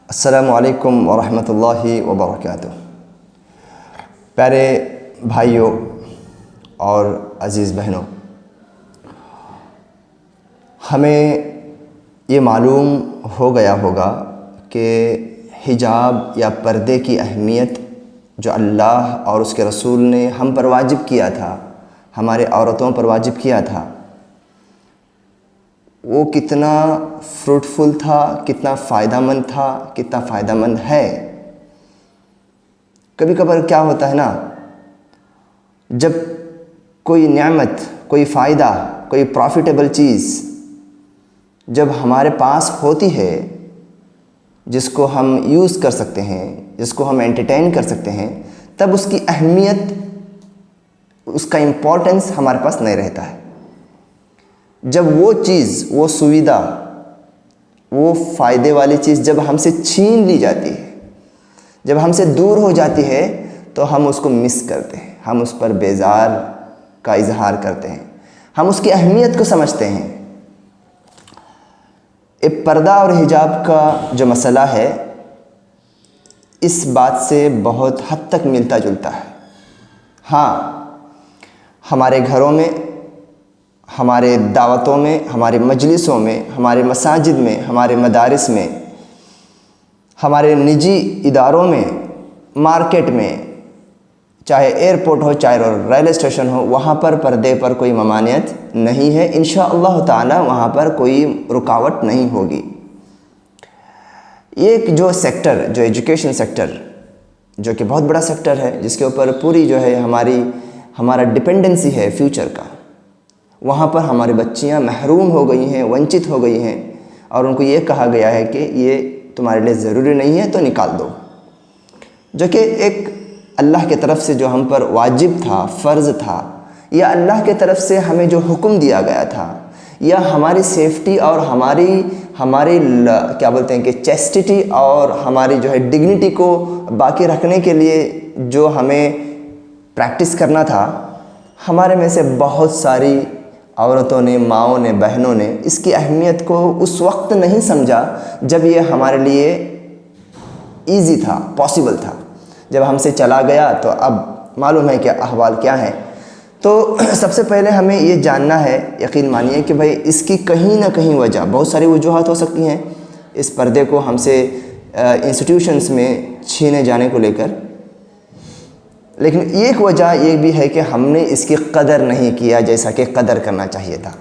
السلام علیکم ورحمۃ اللہ وبرکاتہ۔ پیارے بھائیوں اور عزیز بہنوں، ہمیں یہ معلوم ہو گیا ہوگا کہ حجاب یا پردے کی اہمیت جو اللہ اور اس کے رسول نے ہم پر واجب کیا تھا، ہمارے عورتوں پر واجب کیا تھا، وہ کتنا فروٹفل تھا، کتنا فائدہ مند تھا، کتنا فائدہ مند ہے۔ کبھی کبھار کیا ہوتا ہے نا، جب کوئی نعمت، کوئی فائدہ، کوئی پروفیٹیبل چیز جب ہمارے پاس ہوتی ہے، جس کو ہم یوز کر سکتے ہیں، جس کو ہم انٹرٹین کر سکتے ہیں، تب اس کی اہمیت، اس کا امپورٹنس ہمارے پاس نہیں رہتا ہے۔ جب وہ چیز، وہ سویدھا، وہ فائدے والی چیز جب ہم سے چھین لی جاتی ہے، جب ہم سے دور ہو جاتی ہے، تو ہم اس کو مس کرتے ہیں، ہم اس پر بیزار کا اظہار کرتے ہیں، ہم اس کی اہمیت کو سمجھتے ہیں۔ پردہ اور حجاب کا جو مسئلہ ہے، اس بات سے بہت حد تک ملتا جلتا ہے۔ ہاں، ہمارے گھروں میں، ہمارے دعوتوں میں، ہمارے مجلسوں میں، ہمارے مساجد میں، ہمارے مدارس میں، ہمارے نجی اداروں میں، مارکیٹ میں، چاہے ایئرپورٹ ہو، چاہے ریلوے اسٹیشن ہو، وہاں پر پردے پر کوئی ممانعت نہیں ہے۔ انشاءاللہ تعالی وہاں پر کوئی رکاوٹ نہیں ہوگی۔ ایک جو سیکٹر، جو ایجوکیشن سیکٹر، جو کہ بہت بڑا سیکٹر ہے، جس کے اوپر پوری جو ہے ہمارا ڈپینڈنسی ہے فیوچر کا، وہاں پر ہماری بچیاں محروم ہو گئی ہیں، ونچت ہو گئی ہیں، اور ان کو یہ کہا گیا ہے کہ یہ تمہارے لیے ضروری نہیں ہے تو نکال دو، جو کہ ایک اللہ کی طرف سے جو ہم پر واجب تھا، فرض تھا، یا اللہ کی طرف سے ہمیں جو حکم دیا گیا تھا، یا ہماری سیفٹی اور ہماری کیا بولتے ہیں کہ چیسٹی اور ہماری جو ہے ڈگنیٹی کو باقی رکھنے کے لیے جو ہمیں پریکٹس کرنا تھا، ہمارے میں سے بہت ساری عورتوں نے، ماؤں نے، بہنوں نے اس کی اہمیت کو اس وقت نہیں سمجھا جب یہ ہمارے لیے ایزی تھا، پاسبل تھا۔ جب ہم سے چلا گیا تو اب معلوم ہے کہ احوال کیا ہیں۔ تو سب سے پہلے ہمیں یہ جاننا ہے، یقین مانیے کہ بھائی اس کی کہیں نہ کہیں وجہ، بہت ساری وجوہات ہو سکتی ہیں اس پردے کو ہم سے انسٹیٹیوشنز میں چھینے جانے کو لے کر، لیکن ایک وجہ یہ بھی ہے کہ ہم نے اس کی قدر نہیں کیا جیسا کہ قدر کرنا چاہیے تھا۔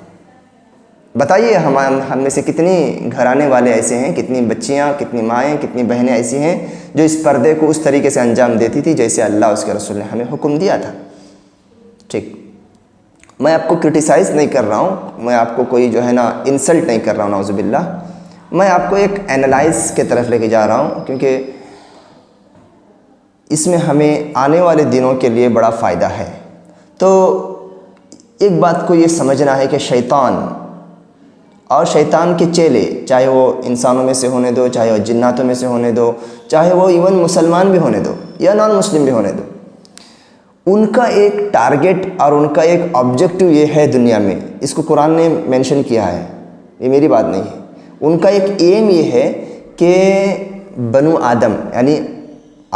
بتائیے ہم میں سے کتنی گھرانے والے ایسے ہیں، کتنی بچیاں، کتنی مائیں، کتنی بہنیں ایسی ہیں جو اس پردے کو اس طریقے سے انجام دیتی تھی جیسے اللہ اس کے رسول نے ہمیں حکم دیا تھا۔ ٹھیک، میں آپ کو کرٹیسائز نہیں کر رہا ہوں، میں آپ کو کوئی جو ہے نا انسلٹ نہیں کر رہا ہوں، نعوذ باللہ، میں آپ کو ایک اینالائز کے طرف لے کے جا رہا ہوں، کیونکہ اس میں ہمیں آنے والے دنوں کے لیے بڑا فائدہ ہے۔ تو ایک بات کو یہ سمجھنا ہے کہ شیطان اور شیطان کے چیلے، چاہے وہ انسانوں میں سے ہونے دو، چاہے وہ جناتوں میں سے ہونے دو، چاہے وہ ایون مسلمان بھی ہونے دو یا نان مسلم بھی ہونے دو، ان کا ایک ٹارگٹ اور ان کا ایک آبجیکٹو یہ ہے دنیا میں، اس کو قرآن نے مینشن کیا ہے، یہ میری بات نہیں ہے، ان کا ایک ایم یہ ہے کہ بنو آدم، یعنی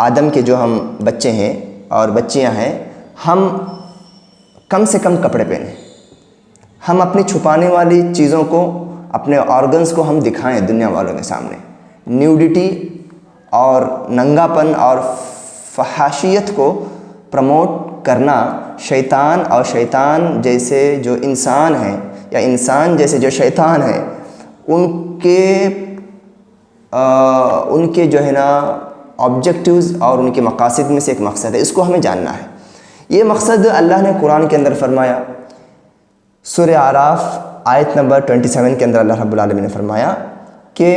آدم کے جو ہم بچے ہیں اور بچیاں ہیں، ہم کم سے کم کپڑے پہنیں، ہم اپنی چھپانے والی چیزوں کو، اپنے آرگنز کو ہم دکھائیں دنیا والوں کے سامنے۔ نیوڈیٹی اور ننگا پن اور فحاشیت کو پروموٹ کرنا شیطان اور شیطان جیسے جو انسان ہیں، یا انسان جیسے جو شیطان ہیں، ان کے جو ہے نا آبجیکٹیوز اور ان کے مقاصد میں سے ایک مقصد ہے، اس کو ہمیں جاننا ہے۔ یہ مقصد اللہ نے قرآن کے اندر فرمایا، سورہ اعراف آیت نمبر 27 کے اندر اللہ رب العالمین نے فرمایا کہ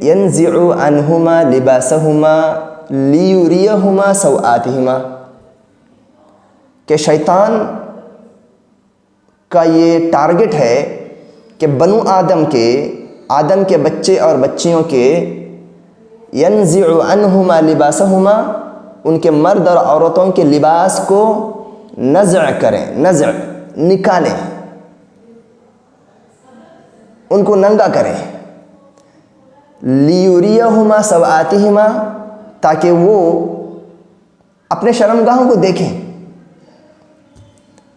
يَنزِعُ عَنْهُمَا لِبَاسَهُمَا لِيُرِيَهُمَا سَوْآتِهِمَا، کہ شیطان کا یہ ٹارگٹ ہے کہ بنو آدم کے بچے اور بچیوں کے يَنزِعُ عَنْهُمَا لِبَاسَهُمَا، ان کے مرد اور عورتوں کے لباس کو نزع کریں، نزع نکالیں، ان کو ننگا کریں۔ لیوریہما سوآتہما، تاکہ وہ اپنے شرمگاہوں کو دیکھیں.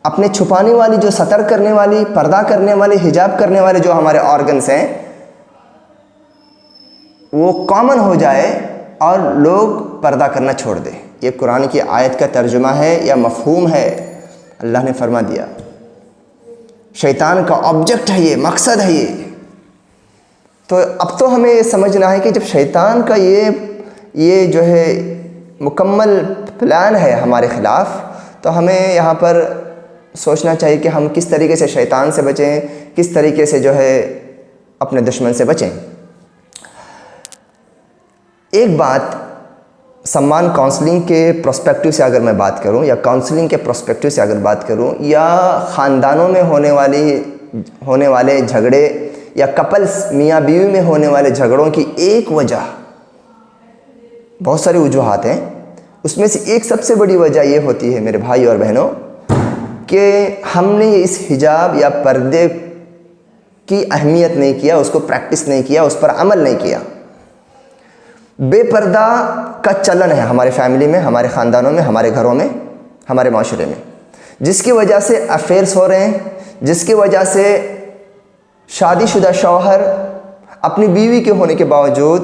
اپنے چھپانے والی، جو ستر کرنے والی، پردہ کرنے والے، حجاب کرنے والے جو ہمارے آرگنس ہیں وہ کامن ہو جائے اور لوگ پردہ کرنا چھوڑ دیں. یہ قرآن کی آیت کا ترجمہ ہے یا مفہوم ہے، اللہ نے فرما دیا. شیطان کا آبجیکٹ ہے یہ، مقصد ہے یہ. تو اب تو ہمیں یہ سمجھنا ہے کہ جب شیطان کا یہ جو ہے مکمل پلان ہے ہمارے خلاف، تو ہمیں یہاں پر سوچنا چاہیے کہ ہم کس طریقے سے شیطان سے بچیں، کس طریقے سے جو ہے اپنے دشمن سے بچیں. ایک بات سمان کاؤنسلنگ کے پرسپیکٹو سے اگر میں بات کروں، یا کاؤنسلنگ کے پرسپیکٹو سے اگر بات کروں، یا خاندانوں میں ہونے والے جھگڑے، یا کپلز میاں بیوی میں ہونے والے جھگڑوں کی ایک وجہ، بہت ساری وجوہات ہیں، اس میں سے ایک سب سے بڑی وجہ یہ ہوتی ہے میرے بھائی اور بہنوں کہ ہم نے اس حجاب یا پردے کی اہمیت نہیں کیا، اس کو پریکٹس نہیں کیا، اس پر عمل نہیں کیا. بے پردہ کا چلن ہے ہمارے فیملی میں، ہمارے خاندانوں میں، ہمارے گھروں میں، ہمارے معاشرے میں، جس کی وجہ سے افیئرس ہو رہے ہیں، جس کی وجہ سے شادی شدہ شوہر اپنی بیوی کے ہونے کے باوجود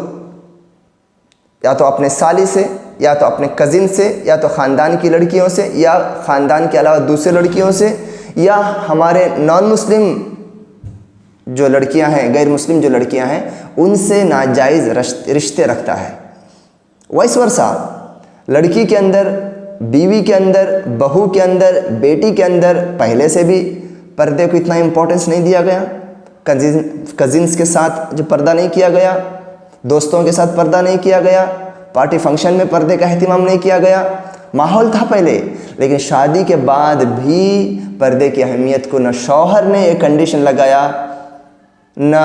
یا تو اپنے سالی سے، یا تو اپنے کزن سے، یا تو خاندان کی لڑکیوں سے، یا خاندان کے علاوہ دوسرے لڑکیوں سے، یا ہمارے نان مسلم جو لڑکیاں ہیں، غیر مسلم جو لڑکیاں ہیں، ان سے ناجائز رشتے رکھتا ہے. وائس ورثہ، لڑکی کے اندر، بیوی کے اندر، بہو کے اندر، بیٹی کے اندر پہلے سے بھی پردے کو اتنا امپورٹنس نہیں دیا گیا. کزنس کے ساتھ جو پردہ نہیں کیا گیا، دوستوں کے ساتھ پردہ نہیں کیا گیا، پارٹی فنکشن میں پردے کا اہتمام نہیں کیا گیا. ماحول تھا پہلے، لیکن شادی کے بعد بھی پردے کی اہمیت کو نہ شوہر نے ایک کنڈیشن لگایا، نہ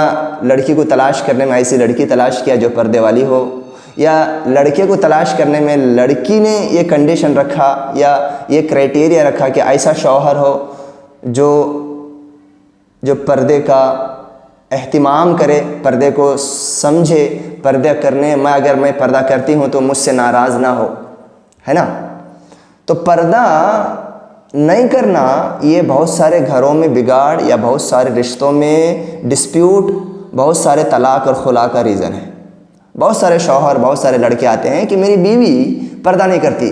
لڑکی کو تلاش کرنے میں ایسی لڑکی تلاش کیا جو پردے والی ہو، یا لڑکے کو تلاش کرنے میں لڑکی نے یہ کنڈیشن رکھا یا یہ کرائٹیریا رکھا کہ ایسا شوہر ہو جو پردے کا اہتمام کرے، پردے کو سمجھے، پردہ کرنے میں اگر میں پردہ کرتی ہوں تو مجھ سے ناراض نہ ہو، ہے نا. تو پردہ نہیں کرنا یہ بہت سارے گھروں میں بگاڑ یا بہت سارے رشتوں میں ڈسپیوٹ، بہت سارے طلاق اور خلا کا ریزن ہے. بہت سارے شوہر، بہت سارے لڑکے آتے ہیں کہ میری بیوی پردہ نہیں کرتی،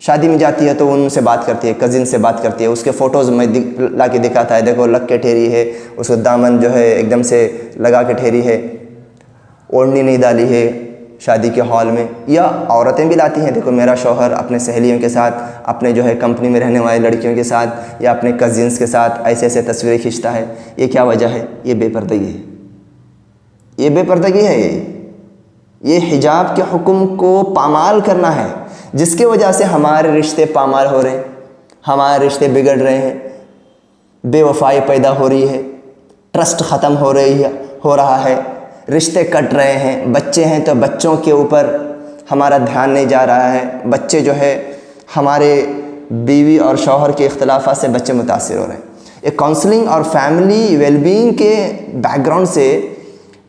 شادی میں جاتی ہے تو ان سے بات کرتی ہے، کزن سے بات کرتی ہے، اس کے فوٹوز میں لا کے دکھاتا ہے، دیکھو لگ کے ٹھہری ہے، اس کو دامن جو ہے ایک دم سے لگا کے ٹھہری ہے، اوڑھنی نہیں ڈالی ہے شادی کے ہال میں. یا عورتیں بھی لاتی ہیں، دیکھو میرا شوہر اپنے سہیلیوں کے ساتھ، اپنے جو ہے کمپنی میں رہنے والی لڑکیوں کے ساتھ، یا اپنے کزنس کے ساتھ ایسے ایسے تصویریں کھینچتا ہے. یہ کیا وجہ ہے؟ یہ بے پردگی ہے، یہ بے پردگی ہے. یہ حجاب کے حکم کو پامال کرنا ہے، جس کی وجہ سے ہمارے رشتے پامال ہو رہے ہیں، ہمارے رشتے بگڑ رہے ہیں، بے وفائی پیدا ہو رہی ہے، ٹرسٹ ختم ہو رہا ہے، رشتے کٹ رہے ہیں. بچے ہیں تو بچوں کے اوپر ہمارا دھیان نہیں جا رہا ہے، بچے جو ہے ہمارے بیوی اور شوہر کے اختلافات سے بچے متاثر ہو رہے ہیں. ایک کاؤنسلنگ اور فیملی ویل بینگ کے بیک گراؤنڈ سے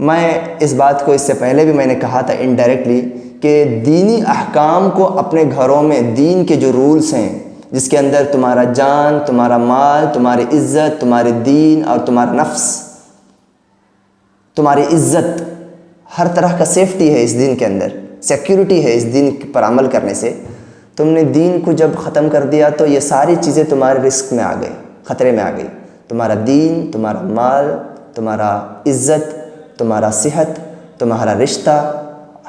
میں اس بات کو اس سے پہلے بھی میں نے کہا تھا انڈائریکٹلی کہ دینی احکام کو اپنے گھروں میں، دین کے جو رولز ہیں جس کے اندر تمہارا جان، تمہارا مال، تمہاری عزت، تمہارے دین اور تمہارا نفس، تمہاری عزت، ہر طرح کا سیفٹی ہے اس دین کے اندر، سیکیورٹی ہے اس دین پر عمل کرنے سے. تم نے دین کو جب ختم کر دیا تو یہ ساری چیزیں تمہارے رسک میں آ گئی، خطرے میں آ گئی. تمہارا دین، تمہارا مال، تمہارا عزت، تمہارا صحت، تمہارا رشتہ،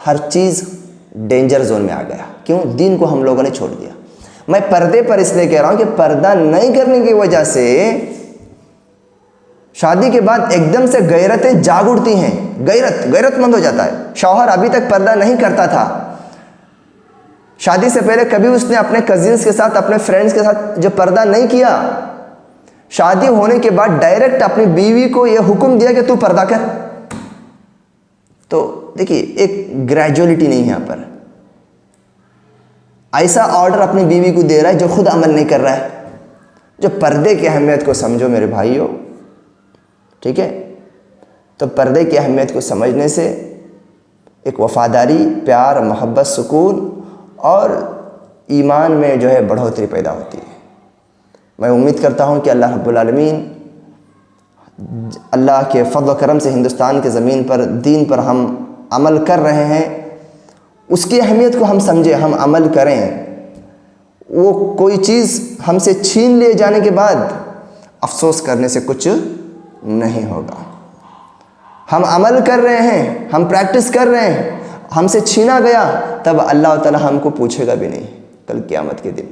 ہر چیز ڈینجر زون میں آ گیا. کیوں؟ دین کو ہم لوگوں نے چھوڑ دیا. میں پردے پر اس لیے کہہ رہا ہوں کہ پردہ نہیں کرنے کی وجہ سے شادی کے بعد ایک دم سے غیرتیں جاگ اٹھتی ہیں، غیرت مند ہو جاتا ہے. شوہر ابھی تک پردہ نہیں کرتا تھا، شادی سے پہلے کبھی اس نے اپنے کزنس کے ساتھ، اپنے فرینڈس کے ساتھ جو پردہ نہیں کیا، شادی ہونے کے بعد ڈائریکٹ اپنی بیوی کو یہ حکم دیا کہ تو پردہ کر. تو دیکھیے ایک گریجولیٹی نہیں ہے یہاں پر. ایسا آرڈر اپنی بیوی کو دے رہا ہے جو خود عمل نہیں کر رہا ہے. جو پردے کی اہمیت کو سمجھو میرے بھائیوں، ٹھیک ہے؟ تو پردے کی اہمیت کو سمجھنے سے ایک وفاداری، پیار، محبت، سکون اور ایمان میں جو ہے بڑھوتری پیدا ہوتی ہے۔ میں امید کرتا ہوں کہ اللہ رب العالمین اللہ کے فضل و کرم سے ہندوستان کے زمین پر دین پر ہم عمل کر رہے ہیں، اس کی اہمیت کو ہم سمجھیں، ہم عمل کریں۔ وہ کوئی چیز ہم سے چھین لیے جانے کے بعد افسوس کرنے سے کچھ نہیں ہوگا۔ ہم عمل کر رہے ہیں، ہم پریکٹس کر رہے ہیں، ہم سے چھینا گیا تب اللہ تعالی ہم کو پوچھے گا بھی نہیں کل قیامت کے دن،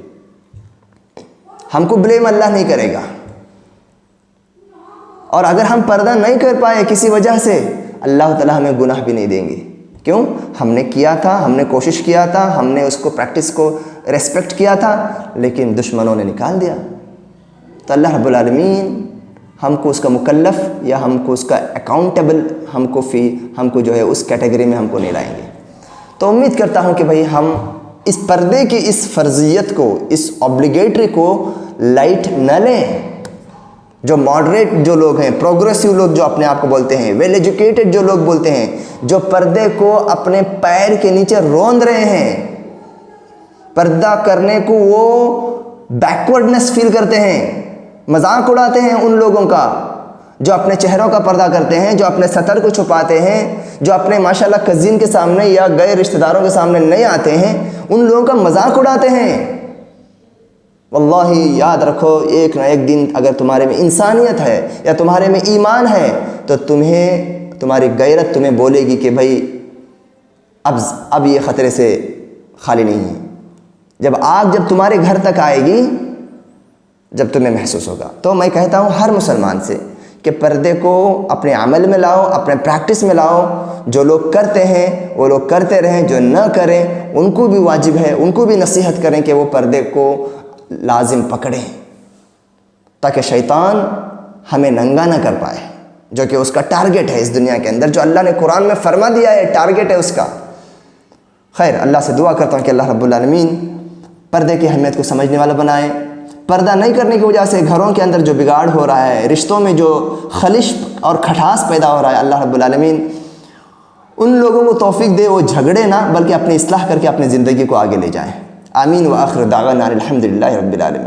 ہم کو بلیم اللہ نہیں کرے گا۔ اور اگر ہم پردہ نہیں کر پائے کسی وجہ سے، اللہ تعالی ہمیں گناہ بھی نہیں دیں گے۔ کیوں؟ ہم نے کیا تھا، ہم نے کوشش کیا تھا، ہم نے اس کو پریکٹس کو ریسپیکٹ کیا تھا، لیکن دشمنوں نے نکال دیا۔ تو اللہ رب العالمین ہم کو اس کا مکلف یا ہم کو اس کا اکاؤنٹیبل ہم کو جو ہے اس کیٹیگری میں ہم کو نہیں لائیں گے۔ تو امید کرتا ہوں کہ بھائی ہم اس پردے کی اس فرضیت کو، اس اوبلیگیٹری کو لائٹ نہ لیں۔ جو ماڈریٹ جو لوگ ہیں، پروگریسو لوگ جو اپنے آپ کو بولتے ہیں، ویل ایجوکیٹڈ جو لوگ بولتے ہیں، جو پردے کو اپنے پیر کے نیچے روند رہے ہیں، پردہ کرنے کو وہ بیکورڈنس فیل کرتے ہیں، مذاق اڑاتے ہیں ان لوگوں کا جو اپنے چہروں کا پردہ کرتے ہیں، جو اپنے سطر کو چھپاتے ہیں، جو اپنے ماشاءاللہ کزن کے سامنے یا غیر رشتہ داروں کے سامنے نہیں آتے ہیں، ان لوگوں کا مذاق اڑاتے ہیں۔ واللہ یاد رکھو، ایک نہ ایک دن اگر تمہارے میں انسانیت ہے یا تمہارے میں ایمان ہے تو تمہاری غیرت تمہیں بولے گی کہ بھائی اب یہ خطرے سے خالی نہیں ہے۔ جب آگ جب تمہارے گھر تک آئے گی، جب تمہیں محسوس ہوگا۔ تو میں کہتا ہوں ہر مسلمان سے کہ پردے کو اپنے عمل میں لاؤ، اپنے پریکٹس میں لاؤ۔ جو لوگ کرتے ہیں وہ لوگ کرتے رہیں، جو نہ کریں ان کو بھی واجب ہے، ان کو بھی نصیحت کریں کہ وہ پردے کو لازم پکڑیں، تاکہ شیطان ہمیں ننگا نہ کر پائے، جو کہ اس کا ٹارگٹ ہے اس دنیا کے اندر، جو اللہ نے قرآن میں فرما دیا ہے ٹارگٹ ہے اس کا۔ خیر، اللہ سے دعا کرتا ہوں کہ اللہ رب العالمین پردے کی اہمیت کو سمجھنے والا بنائے۔ پردہ نہیں کرنے کی وجہ سے گھروں کے اندر جو بگاڑ ہو رہا ہے، رشتوں میں جو خلش اور کھٹاس پیدا ہو رہا ہے، اللہ رب العالمین ان لوگوں کو توفیق دے وہ جھگڑے نہ بلکہ اپنی اصلاح کر کے اپنی زندگی کو آگے لے جائیں۔ آمین۔ وآخر دعوانا الحمدللہ رب العالمین۔